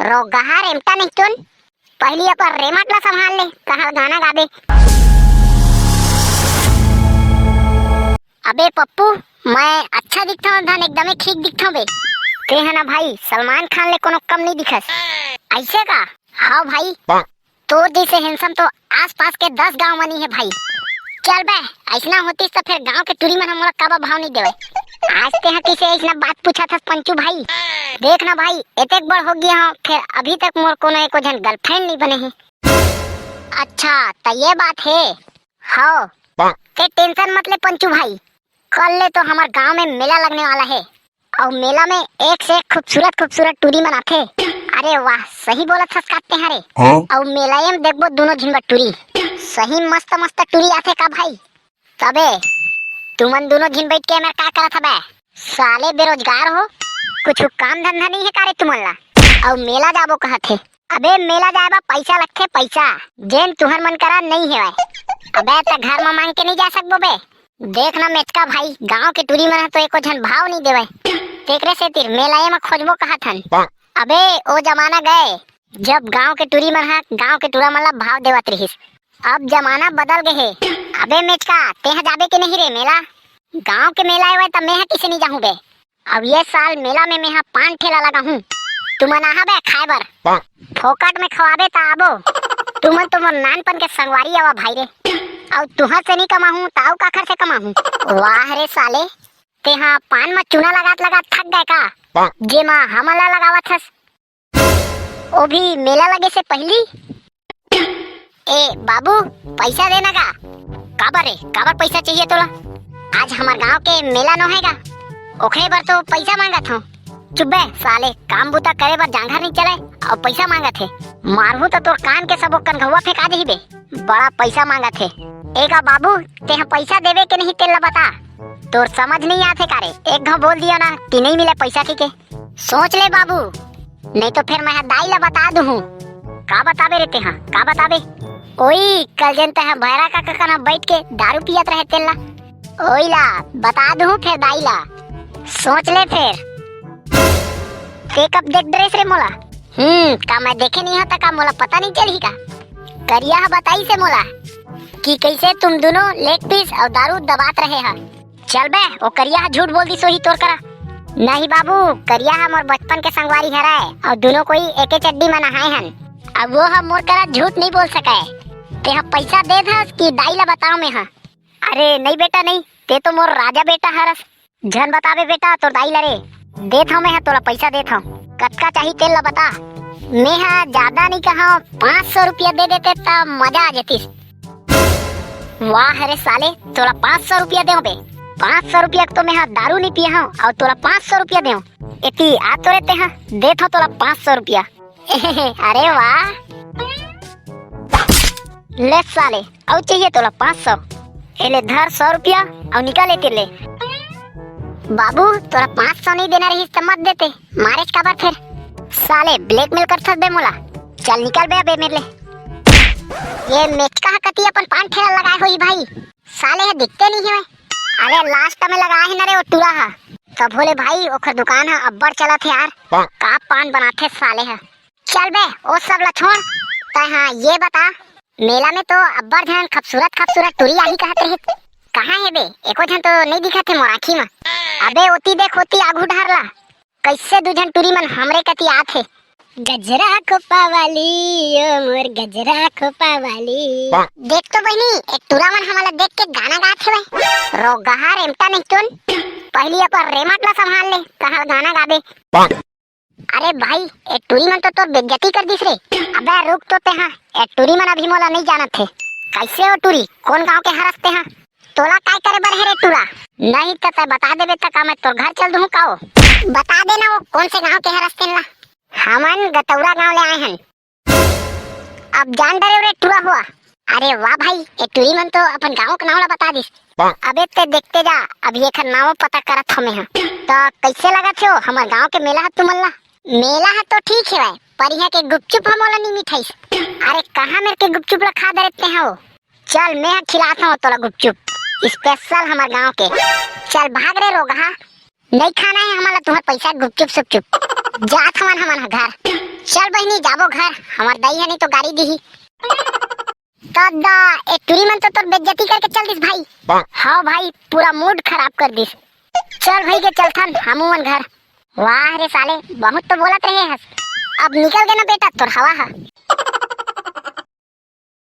रोगहा रेमटा नहीं तुन पहली अपन रेमटला संभाल ले कहा गाना गाबे। अबे पप्पू मैं अच्छा दिखता हूँ धन एकदम ठीक दिखता हूँ बे। ते है ना भाई सलमान खान ले कोनो कम नहीं दिखस ऐसे का। हाँ भाई तो जैसे हैंडसम तो आस पास के 10 गांव मनी है भाई। चल बे ऐसा होती तो फिर गांव के टूरी में हम लोग काबा भाव नहीं देवे। आज ते हैं किसे ऐसा बात पूछा था पंचू भाई। देख ना भाई इतने बड़ हो गया हूँ फिर अभी तक मोर कोनो एको जन गर्लफ्रेंड नहीं बने हैं। अच्छा तो ये बात है। हाँ ते टेंशन मत ले पंचू भाई। कल ले तो हमारे गांव में मेला लगने वाला है और मेला में एक से एक खूबसूरत खूबसूरत टूरी मनाते। अरे वाह सही बोला था काटते हैं रे। और मेला में देखबो दोनों झिन टूरी सही मस्त मस्त टूरी आते का भाई। तबे तुमन दोनों झिन बैठ के मैं क्या करा था बे। साले बेरोजगार हो कुछ काम धंधा नहीं है कारे तुमन ला और मेला जाबो कहा थे। अबे मेला जाबा पैसा लगते पैसा जेन तुहर मन करा नहीं है। अबे तो घर में मांग के नहीं जा सकबो बे। देखना मेचका भाई गांव के टूरी में तो एको जन भाव नहीं देवे तेकरे से तिर मेला में खोजबो कहा थन। अबे ओ जमाना गए जब गांव के टूरी में गांव के टूरा मतलब भाव देवत रहिस। अब जमाना बदल गए है। अबे मेचका तेहा जाबे के नहीं रे मेला। गांव के मेला है तब मैं किसे नहीं जाऊं बे। अब ये साल मेला में मैं 5 ठेला लगा हूँ। तुमन आहा बे खाए बर फोकट में खवाबे ता आबो। तुमन तुम नानपन के संगवारी आवा भाई रे और तुहर से नहीं कमाहूं ताऊ काखर से कमाहूं। वाह रे साले तेहा पान में चूना लगात लगात थक गए का जे मां हमला लगावत हस ओ भी मेला लगे से पहली। ए बाबू पैसा देना का काबर रे काबर पैसा चाहिए तोला। आज हमार गांव के मेला न होएगा ओखरे बर तो पैसा मांगत हूँ। चुप बे साले काम बूता करे बर जांघर नहीं चले और पैसा मांगत है। मारहू तो तोर कान के सबो कनघुआ फेंका देही बे। बड़ा पैसा मांगत है। एका बाबू तेहा पैसा देवे के नहीं तेला बता तोर समझ नहीं आते कारे। एक घाव बोल दिया ना कि नहीं मिले पैसा ठीक है सोच ले बाबू नहीं तो फिर मैं दाई ला बता दूँ। का बताबे रे तेहा का बताबे। ओई कल जन तेहा भैरा का कना बैठ के दारू पियत रहे तेला ओई ला बता दूँ फिर दाई ला सोच ले फिर। ते कब देख ड्रेस रे मोला का मैं देखे नहीं होता का मोला पता नहीं चली का। करिया बताई से मोला कि कैसे तुम दोनों लेग पीस और दारू दबात रहे हा। चल बे ओ करिया झूठ बोल दी सोही तोर करा। नहीं बाबू करिया हम और बचपन के संगवारी हराए और दोनों कोई एके चड्डी में नहाए हन। अब वो हम मोर करा झूठ नहीं बोल सके। ते पैसा दे धस कि दाई ला बताओ मैं हाँ। अरे नहीं बेटा नहीं ते तो मोर राजा बेटा हरस जन बतावे बेटा तो दाई ला रे देत हूँ मैं तोला पैसा देत हूँ। कतका चाहिए तेल ला बता। मैं हाँ ज्यादा नहीं कहा 500 रुपया दे देते तब मजा आ जाती। वाह रे साले तोला 500 रुपया दे बे। 500 रुपया तो मैं हाँ दारू नहीं पिया हूँ और तोला 500 रुपया दे इतनी आ तो रहते हैं देत हूँ तोला 500 रुपया। अरे वाह ले साले और चाहिए तोला 500 एले धर 100 रुपया और निकाले तेरे बाबू तोरा 500 नहीं देना रही तो मत देते मारे का बार फिर साले ब्लैकमेल कर सकते मोला। चल निकल बे अबे मेरे ले। ये मेचका कती अपन 5 ठेला लगाए हुई भाई साले है दिखते नहीं है। अरे लास्ट में लगाए है ना रे वो टूरा है तो भोले भाई ओखर दुकान है अब्बड़ चला थे यार का पान बनाते साले है। चल बे ओ सब ला छोड़ तो हाँ ये बता मेला में तो अब्बड़ जन खूबसूरत खूबसूरत टूरी आई कहते रहे कहाँ है बे एको जन तो नहीं दिखा थे मोर आँखी में। अबे ओती देख होती आगू ढारला कैसे दूजन टूरी मन हमरे कती आथे। गजरा खोपा वाली ओ मोर गजरा खोपा वाली देख तो बहनी एक टूरा मन हमारा देख के गाना गात है रोगहा रेमटा नहीं तुन पहली अपन रेमटला संभाल ले कहा गाना गाबे। अरे भाई एक टूरी मन तो तोर बेइज्जती कर दिस रे। अबे रुक तो ते हाँ एक टूरी मन अभी मोला नहीं जानत थे कैसे हो टूरी कौन गांव के हरसते हाँ तोला काय करे बर है रे टूरा। नहीं तो ते बता देबे तक मैं तोर घर चल दूँ काओ बता देना वो कौन से गांव के हरसते ला। हमन गतौरा गांव ले आए हैं। अब जान डरे रे टूरा हुआ। अरे वाह भाई एक टूरी मन तो अपन गांव का नाम ला बता दिस। अबे ते देखते जा अब ये खन नाम पता करत हमें हाँ तो कैसे लगा थे हमार गांव के मेला है तुमन ला। मेला है तो ठीक है पर यहाँ के गुपचुप हम नहीं मिठाई। अरे कहाँ मेरे के गुपचुप ला खा देते हैं वो। चल मैं खिलाता हूँ तोला गुपचुप स्पेशल हमारे गांव के। चल भाग रे रोगहा नहीं खाना है हमारा तुम्हारा पैसा गुपचुप सुपचुप जात हमारा घर चल बहनी जाबो घर, हमार दाई है नहीं तो गाड़ी दी। दादा एक तुरी मन तो तोर बेइज्जती करके चल दिस भाई। हाँ भाई पूरा मूड खराब कर दिस। चल भाई के चलथन हमू मन घर। वाह रे साले बहुत तो बोलत रहे हस, अब निकल गए ना बेटा तोर हवा हा।